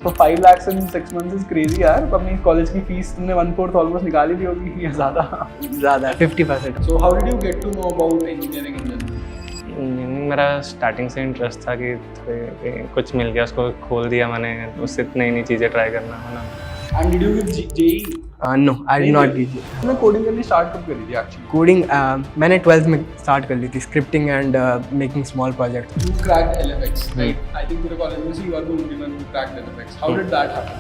So 5 lakhs in 6 months is crazy यार. अपनी college की फीस तुमने 1/4 ऑलमोस्ट निकाली दी होगी या ज़्यादा. 50%. So how did you get to know about engineering in general? मेरा स्टार्टिंग से इंटरेस्ट था कि कुछ मिल गया उसको खोल दिया मैंने, उससे नई नई चीज़ें ट्राई करना है ना. And did you give JEE? No, I did not give. तुमने कोडिंग करनी स्टार्ट कब करी थी एक्चुअली? कोडिंग मैंने 12th में स्टार्ट कर ली थी, scripting and making small project. You cracked LFX, right? I think पूरे कॉलेज में से you are the only one who cracked LFX. How did that happen?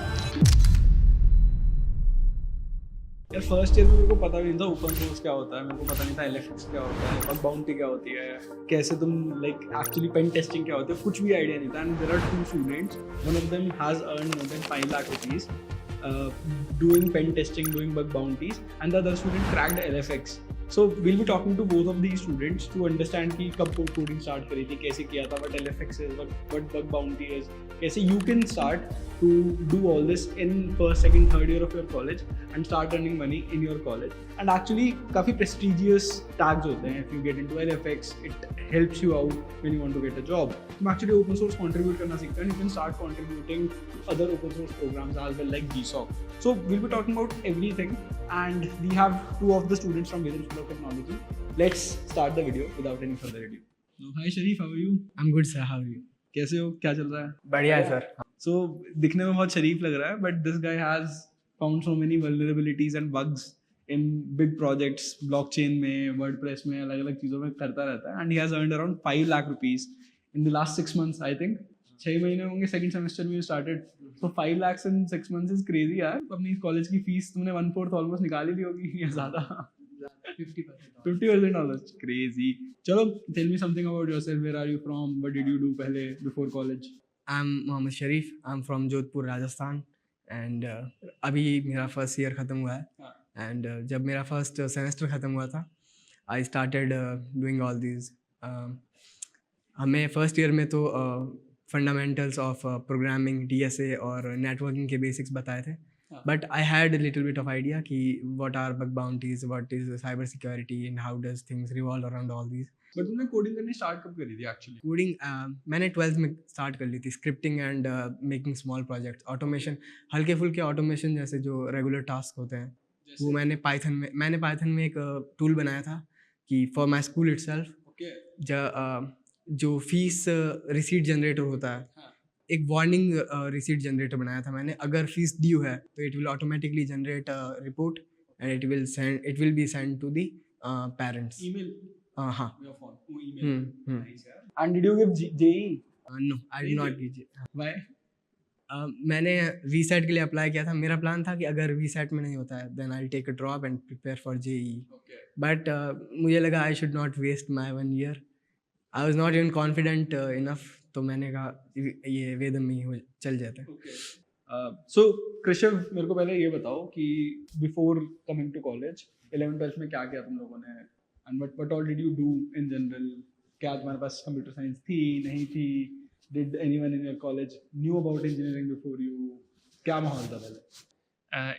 यार फर्स्ट ईयर में मेरे को पता भी नहीं था ओपन सोर्स क्या होता है, मेरे को पता नहीं था LFX क्या होता है, बग बाउंटी क्या होती है, कैसे तुम लाइक एक्चुअली पेन टेस्टिंग क्या होती है, कुछ भी आइडिया नहीं था. And there are 2 students, one of them has earn more than 5 lakh rupees doing pen testing, doing bug bounties, and the other student cracked LFX. So we'll be talking to both of these students to understand कि कब coding start करी थी, कैसे किया था, what LFX is, what bug bounty is, कैसे you can start to do all this in first, second, third year of your college and start earning money in your college. And actually काफ़ी prestigious tags होते हैं. If you get into LFX, it helps you out when you want to get a job. तुम actually open source contribute करना सीखते हैं and you can start contributing to other open source programs as well like GSOC. So we'll be talking about everything and we have 2 of the students from Vedant School of Technology. Let's start the video without any further ado. So, hi Sharif, how are you? I'm good sir, how are you? कैसे हो, क्या चल रहा है? बढ़िया है sir. So दिखने में बहुत शरीफ लग रहा है but this guy has found so many vulnerabilities and bugs in big projects, blockchain में, WordPress में, अलग अलग चीज़ों में करता रहता है and he has earned around 5 lakh rupees in the last 6 months I think. 6 महीने होंगे, सेकंड सेमेस्टर में started. So 5 lakhs in 6 months is crazy यार. अपनी कॉलेज की फीस तुमने 1/4 ऑलमोस्ट निकाली दी होगी या ज़्यादा. 50% almost. Crazy. चलो, tell me something about yourself. Where are you from? What did you do पहले before college? I'm Mohammed Sharif. I'm from Jodhpur, Rajasthan. And अभी मेरा फर्स्ट ईयर ख़त्म हुआ है. एंड जब मेरा फर्स्ट सेमेस्टर ख़त्म हुआ था I started doing all these. हमें फर्स्ट ईयर में तो फंडामेंटल्स ऑफ प्रोग्रामिंग, DSA और नेटवर्किंग के बेसिक्स बताए थे. But I had little bit of idea कि what are bug bounties, what is cyber security and how does things revolve around all these. But तुमने coding करनी start कब करी थी एक्चुअली? कोडिंग मैंने 12th में स्टार्ट कर ली थी, scripting and making small projects. Automation, हल्के फुल्के ऑटोमेशन जैसे जो रेगुलर टास्क होते हैं वो मैंने पाइथन में एक टूल बनाया था कि फॉर माई स्कूल इटसेल्फ जो फीस रिसीट जनरेटर होता है, एक वार्निंग रिसीट जनरेटर बनाया था मैंने. अगर फीस ड्यू है तो it will automatically generate report and it will be send to the parents. Email? हाँ. Your phone. Oh, email. Nice, यार. And did you give JEE? No, I did not give. Why? मैंने VSET के लिए apply किया था. मेरा plan था कि अगर VSET में नहीं होता है then I will take a drop and prepare for JEE. But मुझे लगा I should not waste my 1 year. I was not even confident enough, तो मैंने कहा ये वेदम में ही चल जाता है. So कृषव, मेरे को पहले ये बताओ कि before coming to college 11th-12th में क्या किया तुम लोगों ने and what all did you do in general? क्या तुम्हारे पास कंप्यूटर साइंस थी, नहीं थी? Did anyone in your college knew about engineering before you? क्या माहौल था पहले?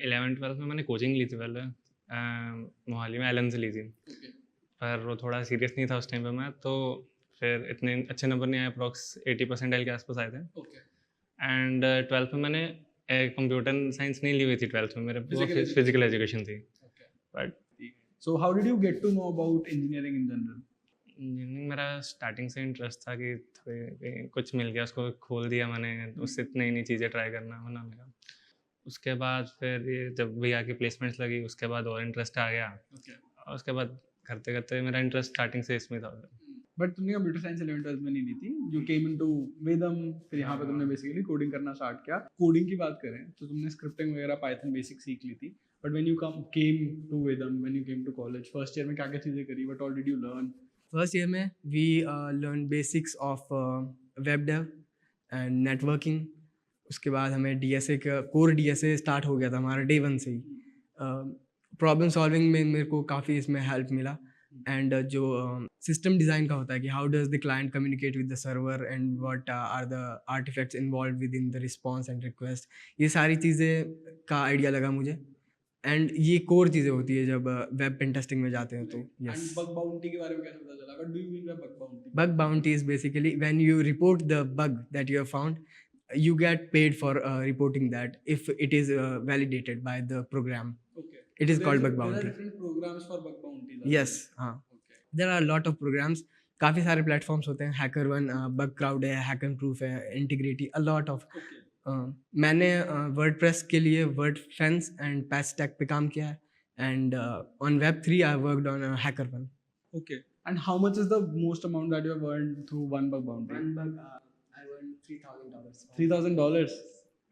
11th-12th में मैंने कोचिंग ली थी पहले, मोहाली में एलन से ली थी. पर वो थोड़ा सीरियस नहीं था उस टाइम पे मैं, तो फिर इतने अच्छे नंबर नहीं आए, अप्रॉक्स 80% के आसपास आए थे. एंड 12th में मैंने कंप्यूटर साइंस नहीं ली हुई थी 12th में, मेरे फिजिकल एजुकेशन थी. But So how did you get to know about engineering in general? Engineering मेरा स्टार्टिंग से इंटरेस्ट था कि कुछ मिल गया उसको खोल दिया मैंने, उससे नई नई चीज़ें ट्राई करना है ना मेरा. उसके बाद फिर ये जब भैया की प्लेसमेंट्स लगी उसके बाद और इंटरेस्ट आ गया. और उसके बाद करते करते मेरा इंटरेस्ट स्टार्टिंग से इसमें था. बट तुमने कंप्यूटर साइंस 11th-12th में नहीं ली थी, यू केम इनटू वेदम, फिर यहाँ पे तुमने बेसिकली कोडिंग करना स्टार्ट किया. कोडिंग की बात करें तो तुमने स्क्रिप्टिंग वगैरह पाइथन बेसिक सीख ली थी. But when you came to Vedam, when you came to college, first year में क्या क्या चीज़ें करी, what all did you learn? First year में we learn basics of web dev and networking. उसके बाद हमें DSA का कोर DSA स्टार्ट हो गया था हमारा डे 1 से ही. प्रॉब्लम सॉल्विंग में मेरे को काफ़ी इसमें हेल्प मिला. एंड जो सिस्टम डिज़ाइन का होता है कि how does the client communicate with the server and what are the artefacts involve with in the response and request, ये सारी चीज़ें का आइडिया लगा मुझे. एंड ये कोर चीज़ें होती है जब वेब पेन टेस्टिंग में जाते हैं तो. यस. बग बाउंटी के बारे में कैसे पता चला? What do you mean by bug bounty? Bug bounty is basically when you report the bug that you have found, you get paid for reporting that if it is validated by the program. Okay. It is called bug There are bounty. different programs for bug bounties. Yes, हाँ. Okay. There are a lot of programs. काफ़ी सारे platforms होते हैं. HackerOne, bug crowd है, हैकनप्रूफ है, integrity, a lot of. Okay. मैंने WordPress के लिए वर्डफेंस एंड पैचटेक पे काम किया है, and on Web3 I worked on HackerOne. Okay. And how much is the most amount that you have earned through one bug bounty? One bug, I earned $3,000. $3,000.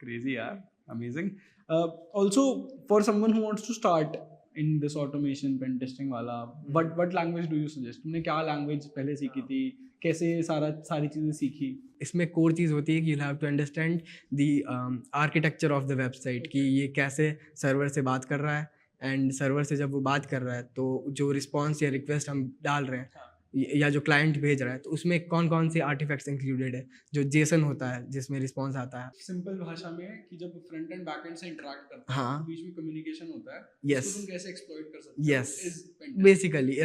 Crazy, yeah. Amazing. Also, for someone who wants to start in this automation pen testing वाला, what language do you suggest? तुमने क्या language पहले सीखी थी? कैसे सारी चीज़ें सीखी? इसमें कोर चीज़ होती है कि you have to understand the architecture of the website, कि ये कैसे सर्वर से बात कर रहा है, एंड सर्वर से जब वो बात कर रहा है तो जो रिस्पॉन्स या रिक्वेस्ट हम डाल रहे हैं या जो क्लाइंट भेज रहा है, तो उसमें कौन कौन से आर्टिफैक्ट्स इंक्लूडेड है. जो जेसन होता है जिसमें रिस्पॉन्स आता है. सिंपल भाषा में कि जब फ्रंट एंड बैक एंड से इंटरेक्ट करता है, हाँ. तो बीच में कम्युनिकेशन होता है, Yes. उसको तुम कैसे एक्सप्लॉइट कर सकते हो? Yes. Is pen testing. Basically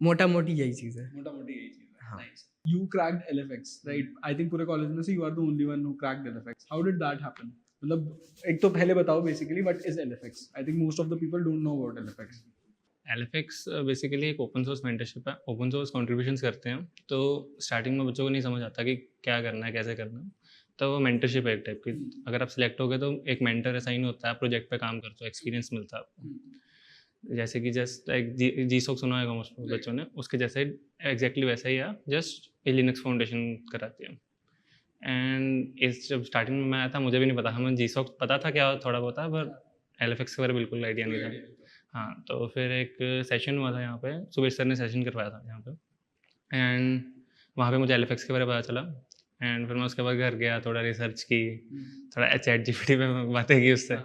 मोटा मोटी यही चीज़ है. मोटा-मोटी यही चीज़ है. हाँ. Nice. You cracked LFX, right? I think पूरे कॉलेज में से you are the only one who cracked LFX. How did that happen? मतलब एक तो पहले बताओ basically what is LFX? I think most of the people don't know about LFX. LFX basically एक open source mentorship है. Open source contributions करते हैं, तो स्टार्टिंग में बच्चों को नहीं समझ आता कि क्या करना है, कैसे करना है. तो वो मेंटरशिप है एक टाइप की. अगर आप सिलेक्ट हो गए तो एक मेंटर असाइन होता है, प्रोजेक्ट पे काम करते हो, एक्सपीरियंस मिलता है आपको. जैसे कि जस्ट एक GSOC सुना होगा मोस्ट बच्चों ने, उसके जैसे एग्जैक्टली वैसा ही है, जस्ट ये लिनक्स फाउंडेशन कराती है. एंड इस जब स्टार्टिंग में मैं आया था, मुझे भी नहीं पता, हमें GSOC पता था क्या थोड़ा बहुत है, पर LFX के बारे में बिल्कुल आइडिया नहीं था. हाँ, तो फिर एक सेशन हुआ था यहाँ पे, सुबेश सर ने सेशन करवाया था यहाँ पे, एंड वहाँ पे मुझे LFX के बारे में पता चला. एंड फिर मैं उसके बाद घर गया, थोड़ा रिसर्च की, थोड़ा ChatGPT पे बातें की उससे,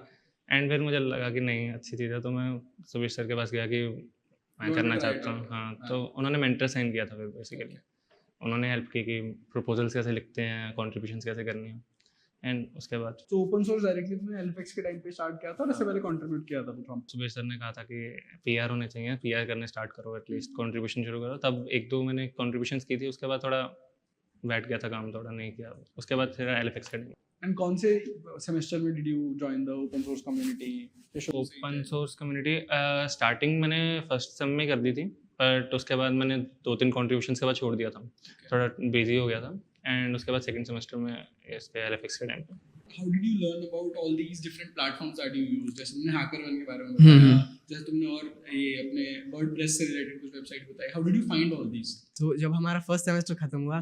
एंड फिर मुझे लगा कि नहीं अच्छी चीज़ है, तो मैं सुबेश सर के पास गया कि मैं करना चाहता हूँ. हाँ, तो उन्होंने मेंटर साइन किया था फिर बेसिकली. उन्होंने हेल्प की कि प्रपोजल्स कैसे लिखते हैं, कॉन्ट्रीब्यूशंस कैसे करनी है, एंड उसके बाद तो ओपन सोर्स डायरेक्टली तुमने LFX के टाइम पे स्टार्ट किया था और इससे पहले कंट्रीब्यूट किया था कुछ हम? सुबेश सर ने कहा था कि PR होने चाहिए, PR करने स्टार्ट करो, एटलीस्ट कंट्रीब्यूशन शुरू करो. तब एक दो मैंने कंट्रीब्यूशंस की थी, उसके बाद थोड़ा बैठ गया था काम, थोड़ा नहीं किया. उसके बाद फिर LFX करनी. एंड कौन से सेमेस्टर में did you join the open source community? Open source community starting मैंने फर्स्ट सेम में कर दी थी, बट उसके बाद मैंने 2-3 कंट्रीब्यूशंस के बाद छोड़ दिया था, थोड़ा बिजी हो गया था. एंड उसके बाद सेकंड सेमेस्टर में इस पे LFX के टाइम पे. How did you learn about all these different platforms that you use? जैसे तुमने HackerOne के बारे में बताया, जैसे तुमने और ये अपने WordPress से रिलेटेड कुछ वेबसाइट बताई. How did you find all these? तो जब हमारा फर्स्ट सेमेस्टर ख़त्म हुआ,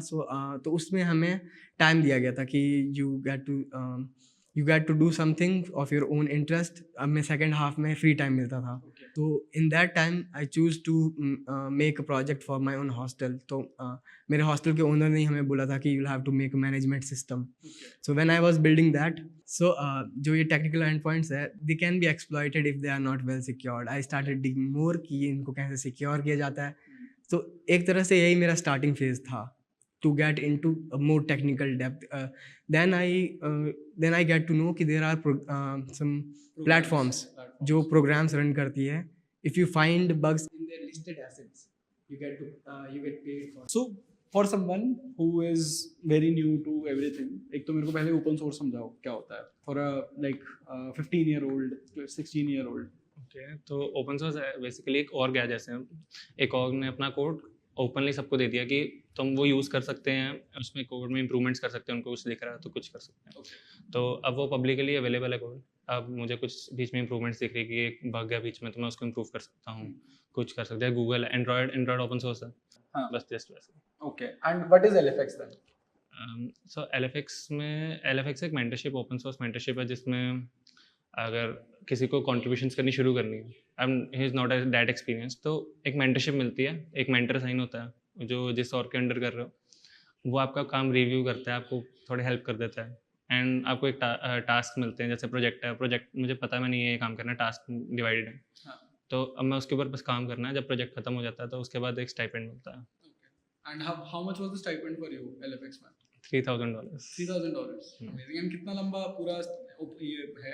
तो उसमें हमें टाइम दिया गया था कि you get to do something of your own interest. अब मैं सेकेंड हाफ में फ्री टाइम मिलता था, तो in that time I choose to make a project for my own hostel. तो मेरे हॉस्टल के ओनर ने हमें बोला था कि you have to make a management system. So when I was building that, so जो ये टेक्निकल एंड पॉइंट्स है, they can be exploited if they are not well secured. I started digging more कि इनको कैसे secure किया जाता है. तो एक तरह से यही मेरा स्टार्टिंग फेज था, to get into a more technical depth. Then I get to know कि there are some platforms जो programs run करती है. If you find bugs in their listed assets, you get paid for. So for someone who is very new to everything, एक तो मेरे को पहले open source समझाओ क्या होता है for a like 15-year-old, 16-year-old. Okay, तो ओपन सोर्स बेसिकली एक ऑर्ग है. जैसे एक ऑर्ग ने अपना कोड ओपनली सबको दे दिया कि तुम वो यूज़ कर सकते हैं, उसमें कोड में इंप्रूवमेंट्स कर सकते हैं, उनको कुछ दिख रहा है तो कुछ कर सकते हैं. तो अब वो पब्लिकली अवेलेबल है कोड. अब मुझे कुछ बीच में इंप्रूवमेंट्स दिख रही है कि एक बग है बीच में, तो मैं उसको इंप्रूव कर सकता हूँ, कुछ कर सकते हैं. गूगल एंड्रॉयड ओपन सोर्स है. हाँ. बस जस्ट वैसे. Okay, and what is LFX then? So LFX एक मेंटरशिप, ओपन सोर्स मेंटरशिप है, जिसमें अगर किसी को कॉन्ट्रीब्यूशंस करनी शुरू करनी है, and he is not that experience, तो एक मेंटरशिप मिलती है. एक मेंटर साइन होता है जो जिस और के अंडर कर रहे हो, वो आपका काम रिव्यू करता है, आपको थोड़ी हेल्प कर देता है, एंड आपको एक टास्क मिलते हैं. जैसे प्रोजेक्ट है, प्रोजेक्ट मुझे पता है मैंने ये काम करना है, टास्क डिवाइडेड है. हाँ. तो अब मैं उसके ऊपर बस काम करना है. जब प्रोजेक्ट खत्म हो जाता है तो उसके बाद एक स्टाइपेंड मिलता है. And how much was the stipend for you LFX में? $3,000. $3,000. Amazing. And कितना लंबा पूरा ये है?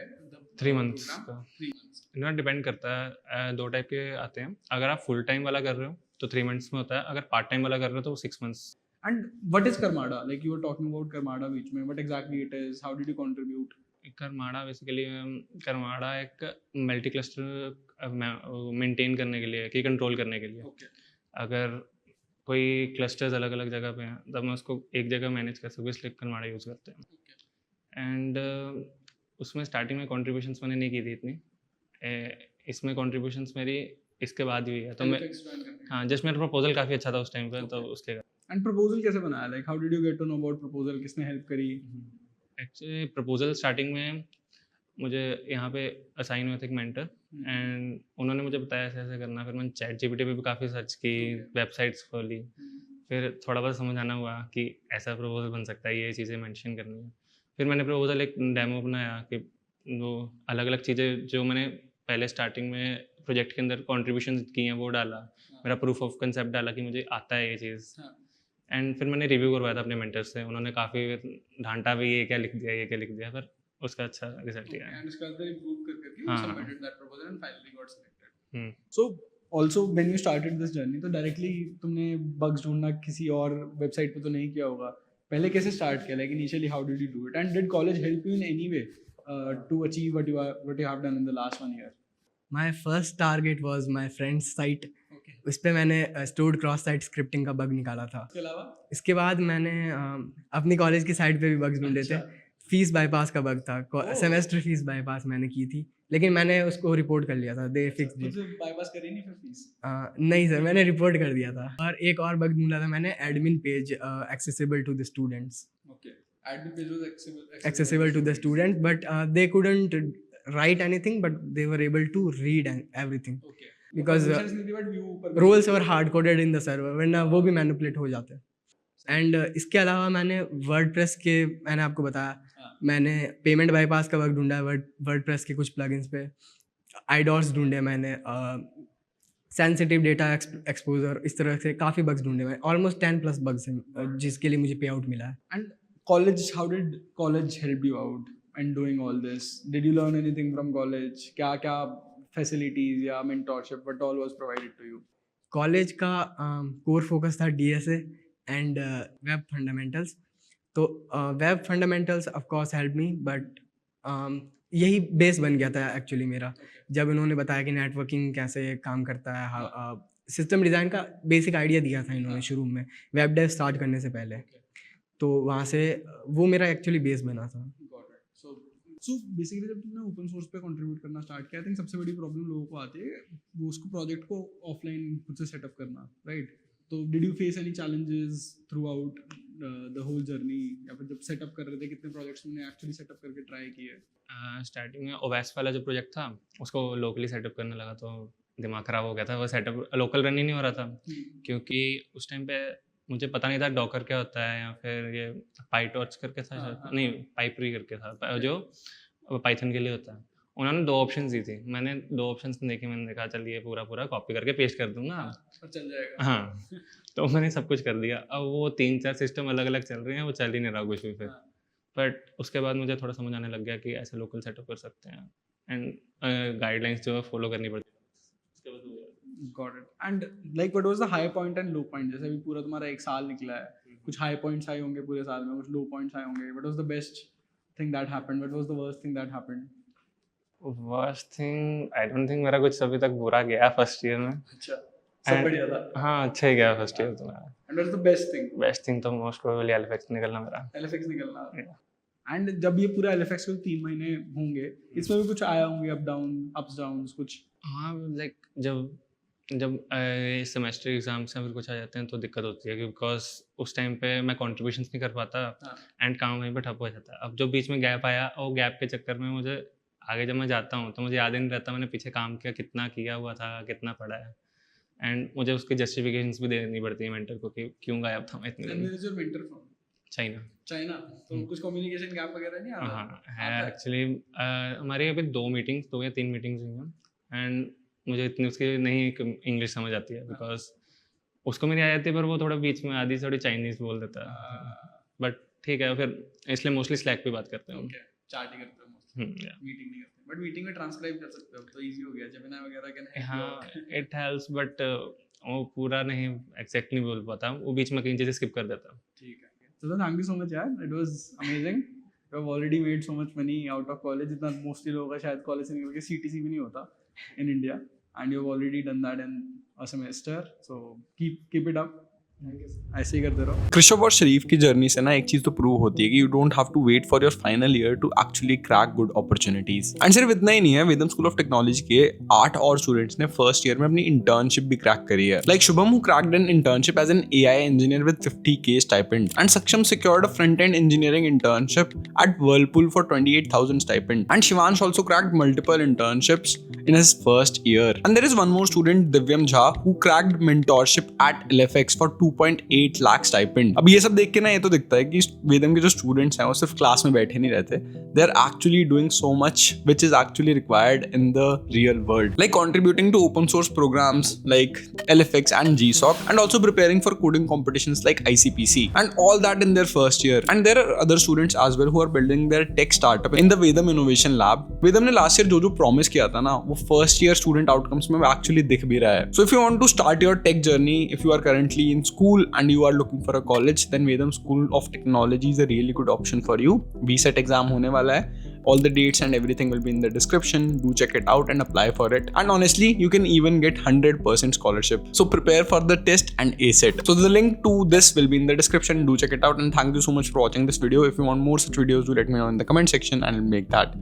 3 months का. 3 months. इतना डिपेंड करता है. 2 टाइप के आते हैं. अगर आप फुल टाइम वाला कर रहे हो तो 3 months में होता है. अगर पार्ट टाइम वाला कर रहे हो तो 6 months. And what is Karmada? Like you were talking about Karmada बीच में, what exactly it is? How did you contribute? Karmada basically Karmada एक मल्टी क्लस्टर मेंटेन करने के लिए कि कंट्रोल करने के लिए Okay. अगर कोई क्लस्टर्स अलग अलग जगह पे हैं तब मैं उसको एक जगह मैनेज कर सकूँ, इसलिए करमाड़ा यूज़ करते हैं. एंड उसमें स्टार्टिंग में कॉन्ट्रीब्यूशंस मैंने नहीं की थी इतनी. इसमें कॉन्ट्रीब्यूशंस मेरी इसके बाद हुई है, तो मैं हाँ जस्ट मेरा प्रपोजल काफ़ी अच्छा था उस टाइम पे, तो उसके And proposal कैसे बनाया? Like how did you get to know about proposal? किसने help करी? एक्चुअली प्रपोजल स्टार्टिंग में मुझे यहाँ पे असाइन हुए थे एक मेंटर, एंड उन्होंने मुझे बताया ऐसे ऐसे करना. फिर मैंने चैट जीपीटी पे भी काफ़ी सर्च की, वेबसाइट्स खोली, फिर थोड़ा बहुत समझ आना हुआ कि ऐसा प्रपोजल बन सकता है, ये चीज़ें मेंशन करनी है. फिर मैंने प्रपोजल एक डेमो बनाया कि वो अलग अलग चीज़ें जो मैंने पहले स्टार्टिंग में प्रोजेक्ट के अंदर कॉन्ट्रीब्यूशन की हैं वो डाला, मेरा प्रूफ ऑफ कंसेप्ट डाला कि मुझे आता है ये चीज़. एंड फिर मैंने रिव्यू करवाया था अपने मेंटर से, उन्होंने काफ़ी डांटा भी, ये क्या लिख दिया, ये क्या लिख दिया, पर उसका अच्छा रिजल्ट ही आया. And उसके बाद improve करके you हाँ. submitted that proposal and finally got selected. Hmm. So also when you started this journey, तो directly तुमने bugs ढूंढना किसी और website पे तो नहीं किया होगा. पहले कैसे start किया? Like initially how did you do it? And did college help you in any way to achieve what you have done in the last 1 year? My first target was my friend's site. Okay. उस पर मैंने stored cross site scripting का bug निकाला था. इसके अलावा इसके बाद मैंने अपनी कॉलेज की साइट पे भी बग्स ढूंढे थे. फीस बाईपास का बग था, सेमेस्टर फीस बाईपास मैंने की थी, लेकिन मैंने उसको रिपोर्ट कर लिया था. दे फिक्स्ड इट. बाईपास करी नहीं फिर फीस? नहीं सर, मैंने रिपोर्ट कर दिया था. और एक और बग ढूंढा था मैंने, admin page accessible to the students. Okay. Admin page was Accessible to the students, but they couldn't write anything, but they were able to read everything. Okay. Because Permissions नहीं थी, but view permissions roles were hard coded in the server, वरना वो भी manipulate हो जाते हैं. And इसके अलावा मैंने वर्डप्रेस के, मैंने आपको बताया, मैंने पेमेंट बाईपास का वर्क ढूंढा है वर्डप्रेस के कुछ प्लगइन्स पे. आईडॉट्स ढूंढे मैंने, सेंसिटिव डेटा एक्सपोजर, इस तरह से काफ़ी बग्स ढूंढे मैंने. ऑलमोस्ट 10+ बग्स हैं जिसके लिए मुझे पे आउट मिला है. And college, how did college help you out in doing all this? Did you learn anything from college? क्या facilities या mentorship, what all was provided to you? College का कोर फोकस था DSA एंड वेब फंडामेंटल्स. तो web fundamentals of course help me, but यही base बन गया था actually मेरा. जब इन्होंने बताया कि नेटवर्किंग कैसे काम करता है, सिस्टम डिज़ाइन का बेसिक आइडिया दिया था इन्होंने शुरू में वेब डेव स्टार्ट करने से पहले, तो वहाँ से वो मेरा एक्चुअली बेस बना था. So basically जब तुमने ओपन सोर्स पे कंट्रीब्यूट करना स्टार्ट किया, आई थिंक सबसे बड़ी प्रॉब्लम लोगों को आती है वो उसको प्रोजेक्ट को ऑफलाइन खुद से सेटअप करना, राइट? तो did you face any challenges throughout the whole journey, या फिर जब सेटअप कर रहे थे कितने प्रोजेक्ट्स तुमने एक्चुअली सेटअप करके ट्राई किए? स्टार्टिंग में ओवैस वाला जो प्रोजेक्ट था उसको लोकली सेटअप करने लगा तो दिमाग ख़राब हो गया था. वो सेटअप लोकल रन ही नहीं हो रहा था, क्योंकि उस टाइम पे मुझे पता नहीं था डॉकर क्या होता है, या फिर ये पाइटॉर्च करके था शायद, नहीं पाइपरी करके था जो पाइथन के लिए होता है. उन्होंने 2 ऑप्शंस दी थी, मैंने 2 ऑप्शंस देखे, मैंने देखा चल ये पूरा कॉपी करके पेस्ट कर दूंगा और चल जाएगा. हाँ, तो मैंने सब कुछ कर दिया. अब वो 3-4 सिस्टम अलग अलग चल रहे हैं, वो चल ही नहीं रहा कुछ भी. फिर बट उसके बाद मुझे थोड़ा समझ आने लग गया कि ऐसे लोकल सेटअप कर सकते हैं, एंड गाइडलाइंस जो है फॉलो करनी पड़ती है. Got it. And like what was the high point and low point? जैसे अभी पूरा तुम्हारा 1 साल निकला है, कुछ हाई पॉइंट्स आए होंगे पूरे साल में, कुछ लो पॉइंट्स आए होंगे. What was the best thing that happened? What was the worst thing that happened? Worst thing, I don't think मेरा कुछ अभी तक बुरा गया फर्स्ट ईयर में. अच्छा, सब बढ़िया था. हाँ, अच्छा ही गया फर्स्ट ईयर तो मेरा. And what was the best thing? Best thing तो मोस्ट प्रोबेबली एलएफएक्स निकलना मेरा. LFX निकलना. एंड जब ये पूरा LFX के 3 महीने होंगे, इसमें भी कुछ आया होंगे अप्स डाउन्स कुछ? हाँ, लाइक जब सेमेस्टर एग्जाम्स या फिर कुछ आ जाते हैं तो दिक्कत होती है, बिकॉज उस टाइम पे मैं कॉन्ट्रीब्यूशंस नहीं कर पाता एंड काम वहीं पे ठप हो जाता है. अब जो बीच में गैप आया, और गैप के चक्कर में मुझे आगे जब मैं जाता हूँ तो मुझे याद ही नहीं रहता मैंने पीछे काम किया, कितना किया हुआ था, कितना पढ़ा है, एंड मुझे उसकी जस्टिफिकेशंस भी देनी पड़ती है मेंटर को कि क्यों गायब था मैं इतने दिन. चाइना. तो कुछ कम्युनिकेशन गैप वगैरह नहीं आ रहा? हाँ, है एक्चुअली. हमारे अभी 2 या 3 मीटिंग्स हुई हैं, एंड मुझे इतनी उसकी नहीं इंग्लिश समझ आती है, बिकॉज उसको मेरी आ जाती है, पर वो थोड़ा बीच में आधी थोड़ी चाइनीज़ बोल देता है. बट ठीक है, फिर इसलिए मोस्टली स्लैक पे बात करते हैं. चैट ही करते हैं मोस्टली, मीटिंग नहीं करते. बट मीटिंग में ट्रांसक्राइब कर सकते हो तो इजी हो गया, जेमिनी वगैरह के. हाँ, इट हेल्प्स, बट वो पूरा नहीं एग्जैक्ट नहीं बोल पाता, वो बीच में कई चीज़ें स्किप कर देता हूँ। ठीक है, चलो थैंक यू सो मच यार, it was amazing. You have already made so much money out of college, जितना मोस्टली लोगों का शायद कॉलेज से निकल के सीटीसी भी नहीं होता in India, and you have already done that in a semester, so keep it up, ऐसे ही करते रहो। कृषभ और शरीफ की जर्नी से ना एक चीज तो प्रूव होती है कि you don't have to wait for your final year to actually crack good opportunities. And सिर्फ इतना ही नहीं है, वेदम स्कूल ऑफ टेक्नोलॉजी के 8 और स्टूडेंट्स ने फर्स्ट ईयर में अपनी इंटर्नशिप भी क्रैक करी है। Like Shubham who cracked an internship as an AI engineer with 50K stipend, and सक्षम secured a front-end engineering internship at Whirlpool for 28,000 stipend. And Shivansh also cracked multiple internships in his first year. And there is one more student, Divyam Jha, who cracked mentorship at LFX for 2.8 lakh stipend. अब ये सब देख के ना ये तो दिखता है कि वेदम के जो स्टूडेंट्स हैं वो सिर्फ क्लास में बैठे नहीं रहते, they are actually doing so much which is actually required in the real world, like contributing to open source programs like LFX and GSOC, and also preparing for coding competitions like ICPC, and all that in their first year. And there are other students as well who are building their tech startup in the Vedam Innovation Lab. वेदम ने last year जो promise किया था ना, वो first year student outcomes में actually दिख भी रहा है। So if you want to start your tech journey, if you are currently in school and you are looking for a college, then Vedam School of Technology is a really good option for you. VSET exam होने वाला है, all the dates and everything will be in the description. Do check it out and apply for it. And honestly, you can even get 100% scholarship. So prepare for the test and ace it. So the link to this will be in the description. Do check it out, and thank you so much for watching this video. If you want more such videos, do let me know in the comment section and I'll make that